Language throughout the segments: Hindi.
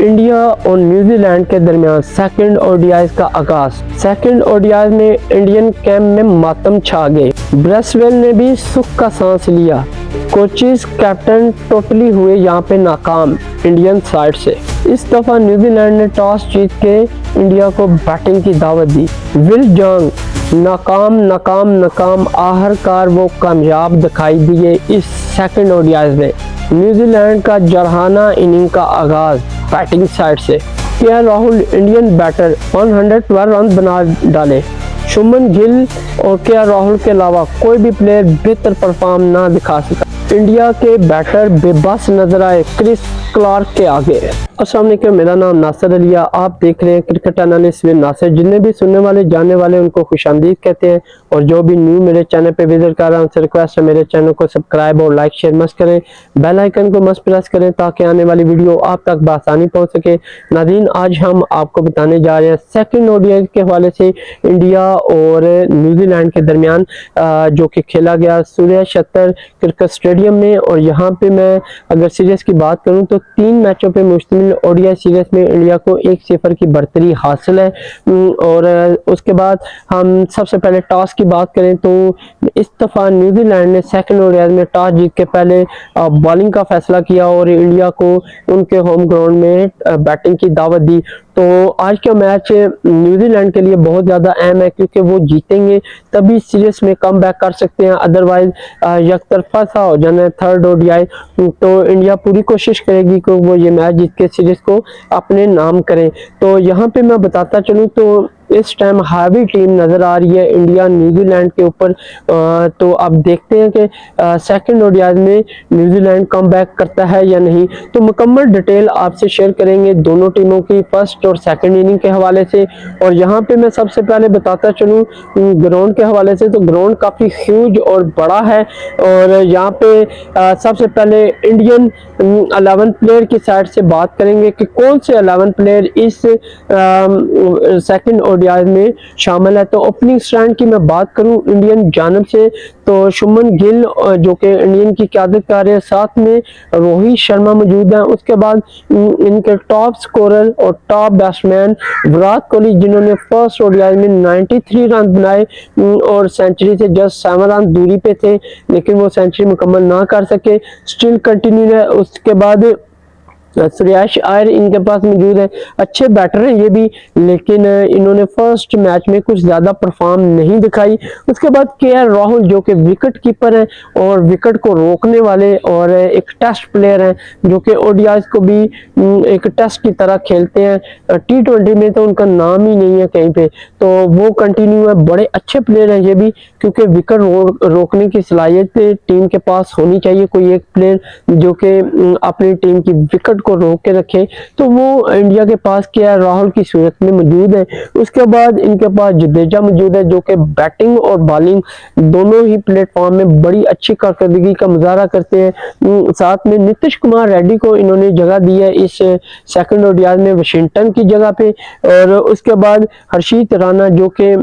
इंडिया और न्यूजीलैंड के दरमियान सेकंड ओडीआई का आगाज। सेकंड ओडीआई में इंडियन कैंप में मातम छा गए। ब्रेसवेल ने भी सुख का सांस लिया। कोचेस कैप्टन टोटली हुए यहाँ पे नाकाम इंडियन साइड से। इस दफा न्यूजीलैंड ने टॉस जीत के इंडिया को बैटिंग की दावत दी। विल जॉन्ग नाकाम आखिरकार वो कामयाब दिखाई दिए। इस सेकंड ओडीआई में न्यूजीलैंड का जरहाना इनिंग का आगाज बैटिंग साइड से। KL Rahul Indian batter 112 run बना डाले। शुभमन गिल और केएल राहुल के अलावा कोई भी प्लेयर बेहतर परफॉर्म ना दिखा सका। इंडिया के बैटर बेबस नजर आए क्रिस क्लार्क के आगे। अस्सलाम वालेकुम, मेरा नाम नासिर अलिया, आप देख रहे हैं क्रिकेट एनालिस्ट विद नासिर। जितने भी सुनने वाले जानने वाले उनको खुशामदीद कहते हैं, और जो भी न्यू मेरे चैनल पे विजिट कर रहा है उनसे रिक्वेस्ट है मेरे चैनल को सब्सक्राइब और लाइक शेयर मस्त करें। बेल आइकन को मस्त प्रेस करें ताकि आने वाली वीडियो आप तक बआसानी पहुंच सके। नाज़रीन, आज हम आपको बताने जा रहे हैं सेकंड ओडीआई के हवाले से इंडिया और न्यूजीलैंड के दरमियान जो कि खेला गया सूर्य छत्तर क्रिकेट स्टेडियम में। और यहाँ पे मैं अगर सीरीज की बात करूँ तो 3 मैचों पे मुश्तमिल ओडीआई सीरीज में इंडिया को 1-0 की बढ़तरी हासिल है। और उसके बाद हम सबसे पहले टॉस की बात करें तो इस दफा न्यूजीलैंड ने सेकंड ओडीआई में टॉस जीत के पहले बॉलिंग का फैसला किया और इंडिया को उनके होम ग्राउंड में बैटिंग की दावत दी। तो आज का मैच न्यूजीलैंड के लिए बहुत ज़्यादा अहम है क्योंकि वो जीतेंगे तभी सीरीज में कम बैक कर सकते हैं, अदरवाइज यकतरफा सा हो जाना है थर्ड ओडीआई। तो इंडिया पूरी कोशिश करेगी कि वो ये मैच जीत के सीरीज को अपने नाम करें। तो यहाँ पे मैं बताता चलूँ तो इस टाइम हावी टीम नजर आ रही है इंडिया न्यूजीलैंड के ऊपर। तो अब देखते हैं कि सेकंड ओडीआई में न्यूजीलैंड कम बैक करता है या नहीं। तो मुकम्मल डिटेल आपसे शेयर करेंगे दोनों टीमों की फर्स्ट और सेकंड इनिंग के हवाले से। और यहाँ पे मैं सबसे पहले बताता चलूँ ग्राउंड के हवाले से, तो ग्राउंड काफ़ी ह्यूज और बड़ा है। और यहाँ पे सबसे पहले इंडियन 11 प्लेयर की साइड से बात करेंगे कि कौन से 11 प्लेयर इस सेकंड ओडीआई में शामिल है। तो ओपनिंग स्टैंड की मैं बात करूं इंडियन जानब से तो शुभमन गिल जो कि इंडियन की क़यादत कर रहे हैं, साथ में रोहित शर्मा मौजूद है। उसके बाद इनके टॉप स्कोरर और टॉप बैट्समैन विराट कोहली, जिन्होंने फर्स्ट ओडीआई में 93 रन बनाए और सेंचुरी से जस्ट 7 रन दूरी पे थे, लेकिन वो सेंचुरी मुकम्मल ना कर सके, स्टिल कंटिन्यू है। उसके बाद श्रेयस अय्यर इनके पास मौजूद है, अच्छे बैटर हैं ये भी, लेकिन इन्होंने फर्स्ट मैच में कुछ ज्यादा परफॉर्म नहीं दिखाई। उसके बाद केएल राहुल जो कि विकेट कीपर हैं और विकेट को रोकने वाले और एक टेस्ट प्लेयर हैं, जो कि ओडीआई को भी एक टेस्ट की तरह खेलते हैं। T20 में तो उनका नाम ही नहीं है कहीं पे, तो वो कंटिन्यू है। बड़े अच्छे प्लेयर हैं ये भी, क्योंकि विकेट रोकने की सलाहियत टीम के पास होनी चाहिए। कोई एक प्लेयर जो कि अपनी टीम की विकेट को रोक के रखे, तो वो इंडिया के पास केएल राहुल की सूरत में मौजूद है। उसके बाद इनके पास जडेजा मौजूद है जो कि बैटिंग और बॉलिंग दोनों ही प्लेटफॉर्म में बड़ी अच्छी कारकर्दगी का मुजाहरा करते हैं। साथ में नीतीश कुमार रेड्डी को इन्होंने जगह दी है इस सेकंड ओडीआई में वाशिंगटन की जगह पे। और उसके बाद हर्षित राणा जो कि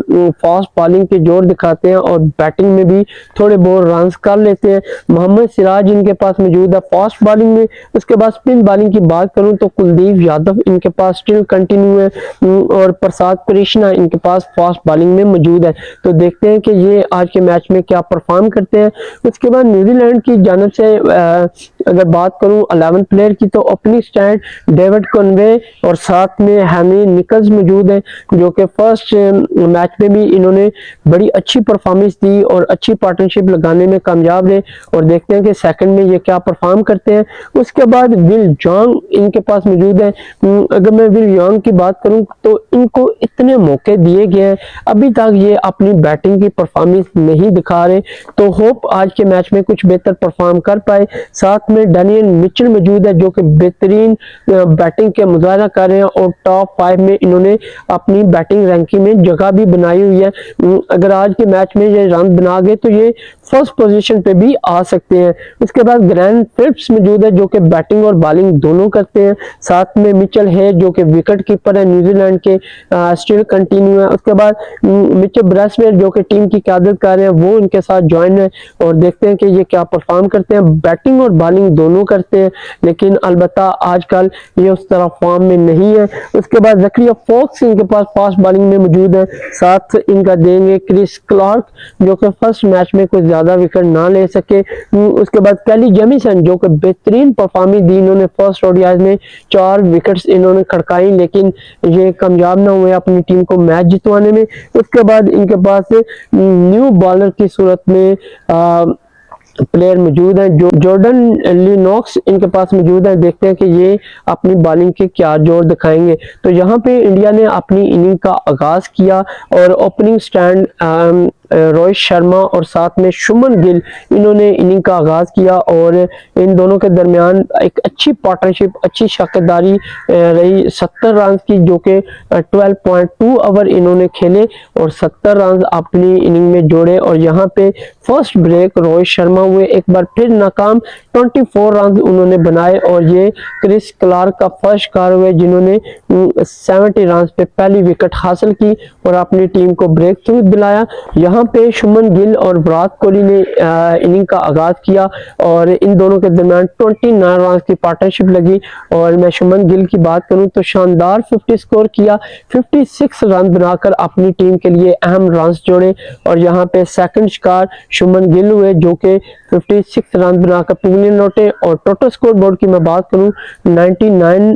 फास्ट बॉलिंग के जोर दिखाते हैं और बैटिंग में भी थोड़े बहुत रन कर लेते हैं। मोहम्मद सिराज इनके पास मौजूद है फास्ट बॉलिंग में। उसके बाद स्पिन बॉलिंग की बात करूं तो कुलदीप यादव इनके पास स्टिल कंटिन्यू है और प्रसाद कृष्णा इनके पास फास्ट बॉलिंग में मौजूद है। तो देखते हैं कि ये आज के मैच में क्या परफॉर्म करते हैं। उसके बाद न्यूजीलैंड की जानिब से अगर बात करूं 11 प्लेयर की, तो ओपनिंग स्टैंड डेविड कॉनवे और साथ में हैमी निकल्स मौजूद है, जो कि फर्स्ट मैच में भी इन्होंने बड़ी अच्छी परफॉर्मेंस दी और अच्छी पार्टनरशिप लगाने में कामयाब रहे। और देखते हैं कि सेकंड में ये क्या परफॉर्म करते हैं। उसके बाद विल जॉन्ग इनके पास मौजूद है। अगर मैं विल जॉन्ग की बात करूं तो इनको इतने मौके दिए गए हैं, अभी तक ये अपनी बैटिंग की परफॉर्मेंस नहीं दिखा रहे। तो होप आज के मैच में कुछ बेहतर परफॉर्म कर पाए। साथ में डैनियल मिचेल मौजूद है जो कि बेहतरीन बैटिंग के मुजाहरा कर रहे हैं और टॉप 5 में इन्होंने अपनी बैटिंग रैंकिंग में जगह भी बनाई हुई है। अगर आज के मैच में ये रन बना गए तो ये फर्स्ट पोजीशन पे भी आ सकते हैं। उसके बाद ग्रैंड फिलिप्स मौजूद है जो कि बैटिंग और बॉलिंग दोनों करते हैं। साथ में मिचेल है जो कि विकेट कीपर है न्यूजीलैंड के, स्टिल कंटिन्यू है। उसके बाद मिचेल ब्रेसवेट जो कि टीम की क़यादत कर रहे हैं वो इनके साथ ज्वाइन है और देखते हैं कि ये क्या परफॉर्म करते हैं। बैटिंग और बॉलिंग दोनों करते हैं लेकिन अलबत्ता आजकल ये उस तरह फॉर्म में नहीं है। उसके बाद जकरिया फोक्स इनके पास फास्ट बॉलिंग में मौजूद है। साथ इनका देंगे क्रिस क्लार्क जो कि फर्स्ट मैच में कोई ज्यादा विकेट ना ले सके। उसके बाद कैली जेमिसन जो कि बेहतरीन परफॉर्मेंस दी, इन्होंने फर्स्ट ओडीआई में 4 विकेट्स इन्होंने खड़काई लेकिन ये कामयाब ना हुए अपनी टीम को मैच जितवाने में। उसके बाद इनके पास न्यू बॉलर की सूरत में प्लेयर मौजूद है जो जॉर्डन लिनॉक्स इनके पास मौजूद है। देखते हैं कि ये अपनी बॉलिंग के क्या जोर दिखाएंगे। तो यहाँ पे इंडिया ने अपनी इनिंग का आगाज किया और ओपनिंग स्टैंड रोहित शर्मा और साथ में शुभमन गिल इन्होंने इनिंग का आगाज किया और इन दोनों के दरमियान एक अच्छी पार्टनरशिप, अच्छी शक्लदारी रही। 70 रन की जो कि 12.2 ओवर इन्होंने खेले और 70 रन अपनी इनिंग में जोड़े और यहाँ पे फर्स्ट ब्रेक रोहित शर्मा हुए, एक बार फिर नाकाम 24 रन उन्होंने बनाए और ये क्रिस क्लार्क का फर्स्ट कार हुए जिन्होंने 70 रन पे पहली विकेट हासिल की और अपनी टीम को ब्रेक थ्रू दिलाया। यहाँ पे शुभमन गिल और विराट कोहली ने इनिंग का आगाज किया और इन दोनों के दरमियान 29 रन की पार्टनरशिप लगी और मैं शुभमन गिल की बात करूं तो शानदार 50 स्कोर किया, 56 रन बनाकर अपनी टीम के लिए अहम रन जोड़े और यहाँ पे सेकंड शिकार शुभमन गिल हुए जो कि 56 रन बनाकर पवेलियन लौटे। और टोटल स्कोर बोर्ड की मैं बात करूं 99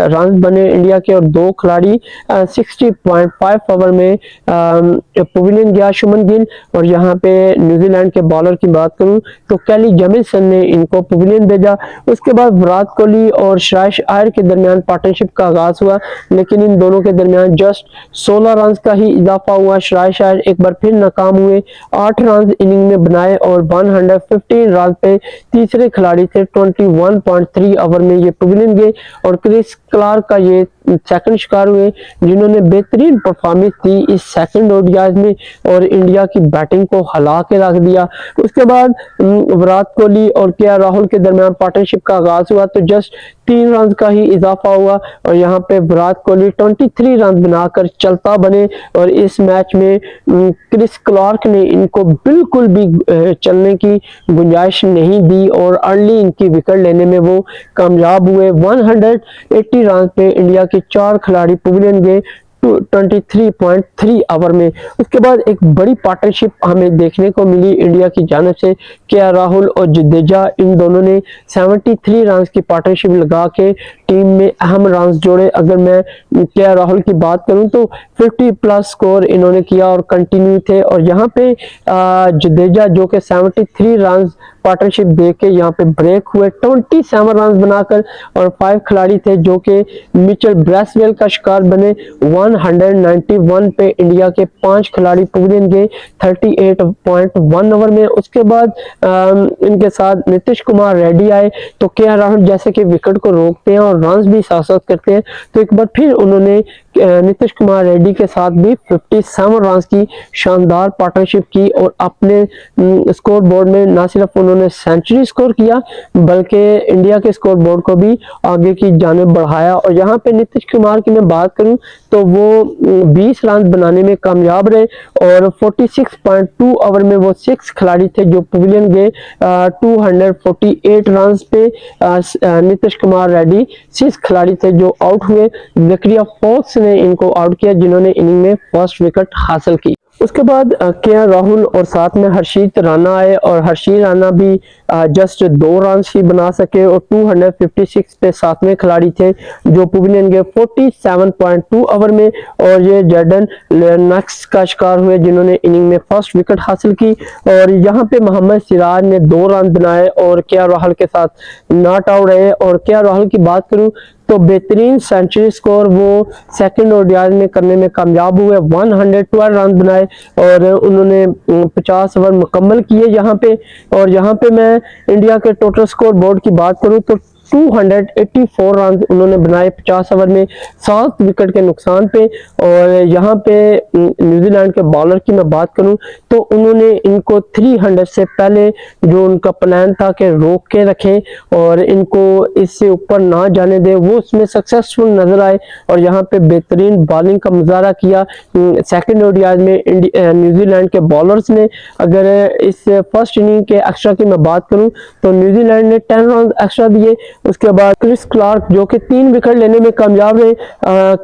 रन बने इंडिया के और 2 खिलाड़ी 60.5 ओवर में पवेलियन गया शुभमन गिल। और यहाँ पे न्यूजीलैंड के बॉलर की बात करूं तो कैली जेमिसन ने इनको पवेलियन भेजा। उसके बाद विराट कोहली और श्रेयस अय्यर के दरमियान पार्टनरशिप का आगाज हुआ लेकिन इन दोनों के दरमियान जस्ट 16 रन का ही इजाफा हुआ। श्रेयस अय्यर एक बार फिर नाकाम हुए, 8 रन इनिंग में बनाए और 115 रन पे तीसरे खिलाड़ी थे 21.3 ओवर में ये पवेलियन गए और क्रिस क्लार्क का ये सेकंड शिकार हुए जिन्होंने बेहतरीन परफॉर्मेंस दी इस सेकंड ओडीआई में और इंडिया की बैटिंग को हिला के रख दिया। उसके बाद विराट कोहली और केएल राहुल के दरमियान पार्टनरशिप का आगाज हुआ तो जस्ट 3 रन का ही इजाफा हुआ और यहाँ पे विराट कोहली 23 रन बनाकर चलता बने और इस मैच में क्रिस क्लार्क ने इनको बिल्कुल भी चलने की गुंजाइश नहीं दी और अर्ली इनकी विकेट लेने में वो कामयाब हुए। 180 रन पे इंडिया के 4 खिलाड़ी पवेलियन गए 23.3 ओवर में। उसके बाद एक बड़ी पार्टनरशिप हमें देखने को मिली इंडिया की जानिब से, केएल राहुल और जडेजा इन दोनों ने 73 रन की पार्टनरशिप लगा के टीम में अहम रन जोड़े। अगर मैं केएल राहुल की बात करूं तो 50 प्लस स्कोर इन्होंने किया और कंटिन्यू थे और यहाँ पे जडेजा जो कि 73 रन पार्टनरशिप दे के यहाँ पे ब्रेक हुए 27 रन बनाकर और 5 खिलाड़ी थे जो कि मिचेल ब्रेसवेल का शिकार बने। 191 पे इंडिया के 5 खिलाड़ी पवेलियन गए 38.1 ओवर में। उसके बाद इनके साथ नीतीश कुमार रेड्डी आए तो केएल राहुल जैसे कि विकेट को रोकते हैं और रन भी साथ करते हैं तो एक बार फिर उन्होंने नीतीश कुमार रेड्डी के साथ भी 57 रन की शानदार पार्टनरशिप की और अपने स्कोर बोर्ड में न सिर्फ उन्होंने सेंचुरी स्कोर किया बल्कि इंडिया के स्कोर बोर्ड को भी आगे की जानिब बढ़ाया। और यहाँ पे नीतीश कुमार की मैं बात करूं तो वो 20 रन बनाने में कामयाब रहे और 46.2 ओवर में वो 6 खिलाड़ी थे जो पवेलियन गए 248 रन पे। नीतीश कुमार रेड्डी 6 खिलाड़ी थे जो आउट हुए। जकरिया फोक्स ने इनको आउट किया जिन्होंने इनिंग में फर्स्ट विकेट हासिल की। उसके बाद केएल राहुल और साथ में हर्षित राणा आए और हर्षित राणा भी जस्ट 2 रन ही बना सके और 256 पे साथ में खिलाड़ी थे जो पवेलियन गए 47.2 ओवर में और ये जॉर्डन लिनॉक्स का शिकार हुए जिन्होंने इनिंग में फर्स्ट विकेट हासिल की। और यहाँ पे मोहम्मद सिराज ने 2 रन बनाए और केएल राहुल के साथ नॉट आउट रहे। और केएल राहुल की बात करूं तो बेहतरीन सेंचुरी स्कोर वो सेकंड ओडीआई में करने में कामयाब हुए, 112 रन बनाए और उन्होंने 50 ओवर मुकम्मल किए यहाँ पे। और यहाँ पे मैं इंडिया के टोटल स्कोर बोर्ड की बात करूं तो 284 रन उन्होंने बनाए 50 ओवर में 7 विकेट के नुकसान पे। और यहाँ पे न्यूजीलैंड के बॉलर की मैं बात करूं तो उन्होंने इनको 300 से पहले जो उनका प्लान था कि रोक के रखें और इनको इससे ऊपर ना जाने दे, वो उसमें सक्सेसफुल नजर आए और यहाँ पे बेहतरीन बॉलिंग का मुजाहरा किया सेकंड ओडीआई में न्यूजीलैंड के बॉलर्स ने। अगर इस फर्स्ट इनिंग के एक्स्ट्रा की मैं बात करूं तो न्यूजीलैंड ने 10 रन एक्स्ट्रा दिए। उसके बाद क्रिस क्लार्क जो कि 3 विकेट लेने में कामयाब रहे,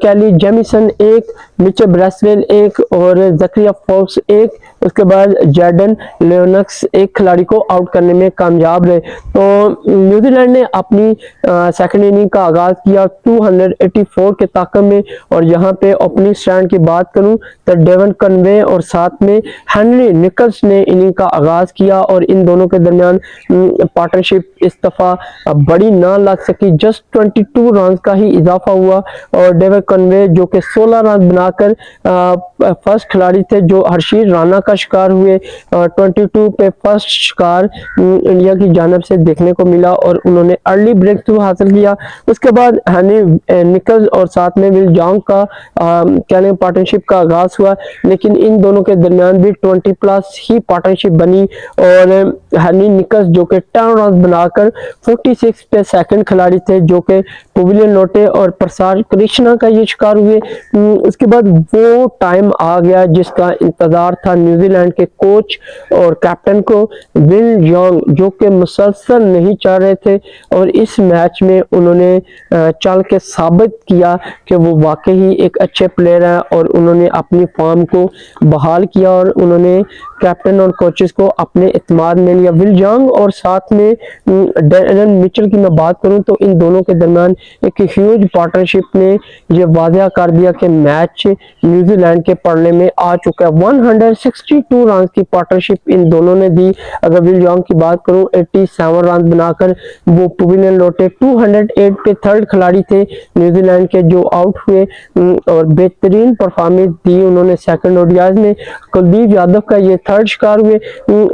कैली जेमिसन 1, मिचेल ब्रेसवेल 1 और जकरिया फोर्ब्स 1, उसके बाद जॉर्डन लेनॉक्स 1 खिलाड़ी को आउट करने में कामयाब रहे। तो न्यूजीलैंड ने अपनी सेकंड इनिंग का आगाज किया 284 के ताकत में। और यहाँ पे ओपनिंग स्टैंड की बात करूं तो डेवन कनवे और साथ में हेनरी निकल्स ने इनिंग का आगाज किया और इन दोनों के दरमियान पार्टनरशिप इस दफा बड़ी ना लग सकी, जस्ट 22 रन का ही इजाफा हुआ। और डेवन कनवे जो कि 16 रन बनाकर फर्स्ट खिलाड़ी थे जो हर्षील राणा का शिकार हुए। 22 पे फर्स्ट शिकार इंडिया की जानब से देखने को मिला और उन्होंने अर्ली ब्रेक थ्रू हासिल किया। उसके बाद हेनरी निकल्स और साथ में विल जॉन्ग का कहने पार्टनरशिप का आगाज हुआ, लेकिन इन दोनों के दरमियान भी 20+ ही पार्टनरशिप बनी और हेनरी निकल्स जो कि 10 रन बनाकर 46 पे सेकंड खिलाड़ी थे जो कि पवेलियन लोटे और प्रसाद कृष्णा का ये शिकार हुए। उसके बाद वो टाइम आ गया जिसका इंतजार था न्यूजीलैंड के कोच और कैप्टन को, विल जॉन्ग जो कि मुसलसल नहीं चाह रहे थे और इस मैच में उन्होंने चल के साबित किया कि वो वाकई एक अच्छे प्लेयर हैं और उन्होंने अपनी फॉर्म को बहाल किया और उन्होंने कैप्टन और कोचेस को अपने इत्मीनान में लिया। विल जॉन्ग और साथ में डैरेन मिचेल की मैं बात करूं तो इन दोनों के दरमियान एक ह्यूज पार्टनरशिप ने ये वाज़ेह कर दिया कि मैच न्यूजीलैंड के पड़ने में आ चुका है। 162 रन की पार्टनरशिप इन दोनों ने दी। अगर विल जॉन्ग की बात करूं 87 रन बनाकर वो पवेलियन लोटे 208 पे थर्ड खिलाड़ी थे न्यूजीलैंड के जो आउट हुए और बेहतरीन परफॉर्मेंस दी उन्होंने सेकंड ओडीआई में। कुलदीप यादव का ये थर्ड शिकार हुए।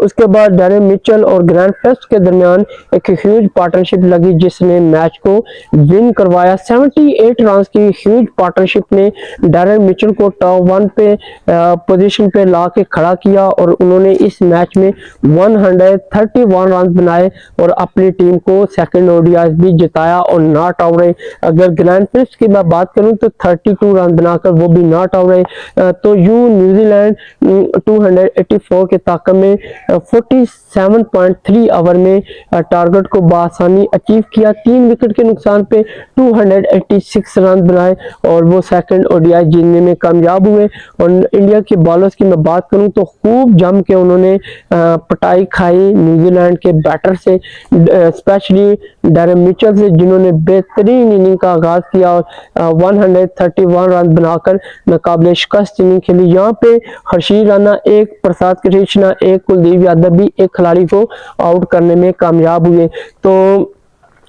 उसके बाद डैरेन मिचेल और ग्रैंड फेस्ट के दरमियान एक ह्यूज पार्टनरशिप लगी जिसने मैच को विन करवाया। 78 रन की ह्यूज पार्टनरशिप ने डैरेन मिचेल को टॉप 1 पे पोजीशन पे ला के खड़ा किया और उन्होंने इस मैच में 131 रन बनाए और अपनी टीम को सेकंड ओडीआई भी जिताया और नॉट आउट रहे। अगर ग्रैंड फिस्ट की मैं बात करूं तो 32 रन बनाकर वो भी नॉट आउट रहे। तो यूं न्यूजीलैंड 284 के ताकत में 47.3 ओवर में टारगेट को बआसानी अचीव किया। 3 विकेट के नुकसान पे 286 रन बनाए और वो सेकंड ओडीआई जीतने में कामयाब हुए। और इंडिया के बॉलर्स की मैं बात करूं तो खूब जम के उन्होंने पटाई खाई न्यूजीलैंड के बैटर से, स्पेशली डैरेन मिचेल से जिन्होंने बेहतरीन इनिंग का आगाज किया और 131 रन बनाकर नाकाबिले शिकस्त इनिंग खेली। यहाँ पे हर्षील राणा 1, प्रसाद कृष्णा 1, कुलदीप यादव भी 1 खिलाड़ी को आउट करने में कामयाब हुए। तो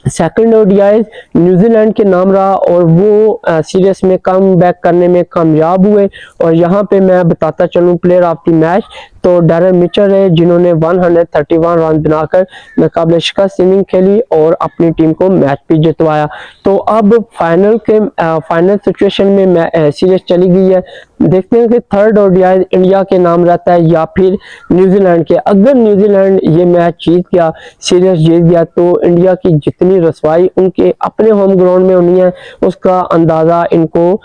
सेकंड ओडीआई न्यूजीलैंड के नाम रहा और वो सीरीज में कम बैक करने में कामयाब हुए। और यहाँ पे मैं बताता चलूँ प्लेयर ऑफ द मैच तो डैरेन मिचेल है जिन्होंने 131 रन बनाकर नाकाबिले शिकस्त इनिंग खेली और अपनी टीम को मैच भी जितवाया। तो अब फाइनल सिचुएशन में सीरीज चली गई है। देखते हैं कि थर्ड ओडीआई इंडिया के नाम रहता है या फिर न्यूजीलैंड के। अगर न्यूजीलैंड ये मैच जीत गया, सीरीज जीत गया तो इंडिया की जितनी रसवाई उनके अपने होम ग्राउंड में होनी है उसका अंदाजा इनको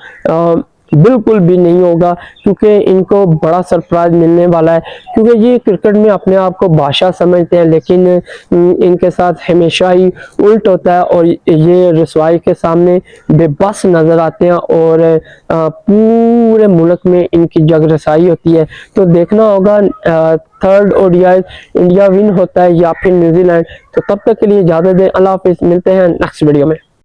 बिल्कुल भी नहीं होगा, क्योंकि इनको बड़ा सरप्राइज मिलने वाला है। क्योंकि ये क्रिकेट में अपने आप को बादशाह समझते हैं लेकिन इनके साथ हमेशा ही उल्ट होता है और ये रसवाई के सामने बेबस नजर आते हैं और पूरे मुल्क में इनकी जगरसाई होती है। तो देखना होगा थर्ड ओडीआई इंडिया विन होता है या फिर न्यूजीलैंड। तो तब तक के लिए इजाजत दें, अल्लाह हाफिज, मिलते हैं नेक्स्ट वीडियो में।